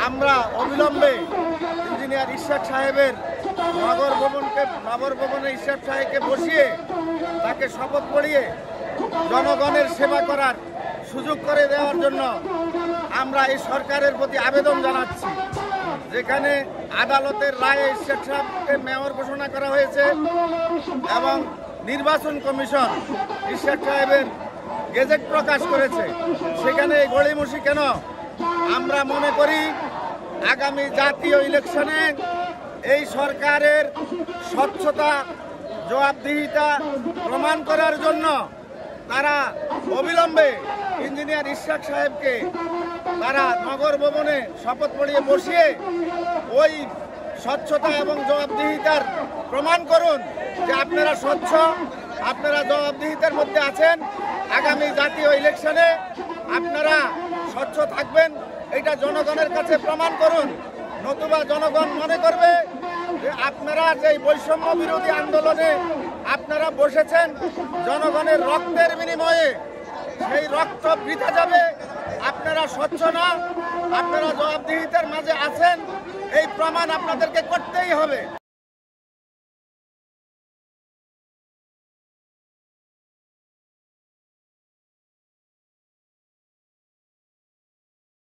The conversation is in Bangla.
আমরা অবিলম্বে ইঞ্জিনিয়ার ইশরাক সাহেবের নগর ভবনে ইশরাক সাহেবকে বসিয়ে তাকে শপথ পড়িয়ে জনগণের সেবা করার সুযোগ করে দেওয়ার জন্য আমরা এই সরকারের প্রতি আবেদন জানাচ্ছি। যেখানে আদালতের রায়ে ইশরাক সাহেবকে মেয়র ঘোষণা করা হয়েছে এবং নির্বাচন কমিশন ইশরাক সাহেবের গেজেট প্রকাশ করেছে, সেখানে এই গড়িমসি কেন? আমরা মনে করি আগামী জাতীয় ইলেকশনে এই সরকারের স্বচ্ছতা জবাবদিহিতা প্রমাণ করার জন্য তারা অবিলম্বে ইঞ্জিনিয়ার ইশরাক সাহেবকে তারা নগর ভবনে শপথ পড়িয়ে বসিয়ে ওই স্বচ্ছতা এবং জবাবদিহিতার প্রমাণ করুন যে আপনারা স্বচ্ছ, আপনারা জবাবদিহিতার মধ্যে আছেন। আগামী জাতীয় ইলেকশনে আপনারা স্বচ্ছ থাকবেন, এটা জনগণের কাছে প্রমাণ করুন। নতুবা জনগণ মনে করবে যে আপনারা যে বৈষম্য বিরোধী আন্দোলনে আপনারা বসেছেন জনগণের রক্তের বিনিময়ে, সেই রক্ত বৃথা যাবে। আপনারা স্বচ্ছ না, আপনারা জবাবদিহিতার মাঝে আছেন, এই প্রমাণ আপনাদেরকে করতেই হবে।